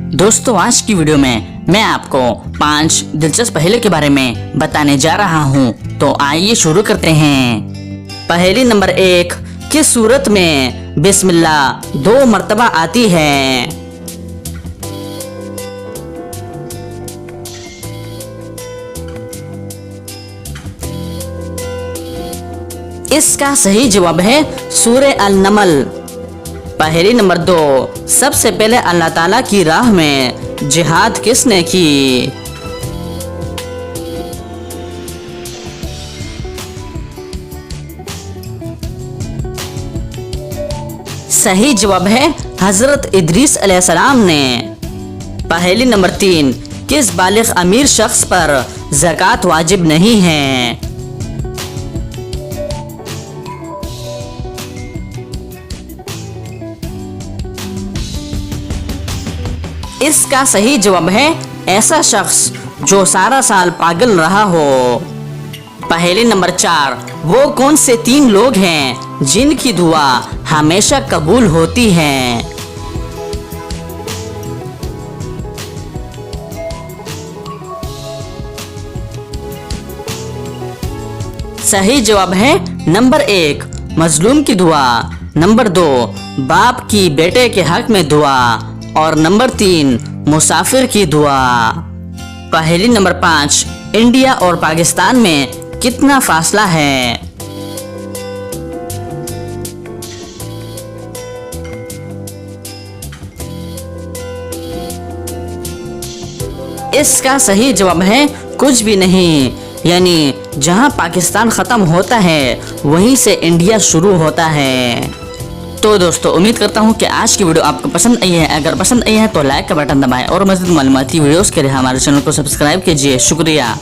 दोस्तों आज की वीडियो में मैं आपको 5 दिलचस्प पहेली के बारे में बताने जा रहा हूँ, तो आइए शुरू करते हैं। पहेली नंबर 1, किस सूरत में बिस्मिल्लाह 2 मर्तबा आती है? इसका सही जवाब है सूरे अल-नमल। पहेली नंबर 2, सबसे पहले अल्लाह ताला की राह में जिहाद किसने की? सही जवाब है हजरत इदरीस अलैहिस्सलाम ने। पहेली नंबर 3, किस बालिग अमीर शख्स पर ज़कात वाजिब नहीं है? इसका सही जवाब है ऐसा शख्स जो सारा साल पागल रहा हो। पहेली नंबर 4, वो कौन से 3 लोग हैं जिनकी दुआ हमेशा कबूल होती है? सही जवाब है नंबर 1, मजलूम की दुआ, नंबर 2, बाप की बेटे के हक में दुआ, और नंबर 3, मुसाफिर की दुआ। पहेली नंबर 5, इंडिया और पाकिस्तान में कितना फासला है? इसका सही जवाब है कुछ भी नहीं, यानी जहां पाकिस्तान खत्म होता है वहीं से इंडिया शुरू होता है। तो दोस्तों उम्मीद करता हूँ कि आज की वीडियो आपको पसंद आई है। अगर पसंद आई है तो लाइक का बटन दबाएं और मज़ीद मालूमाती वीडियोस के लिए हमारे चैनल को सब्सक्राइब कीजिए। शुक्रिया।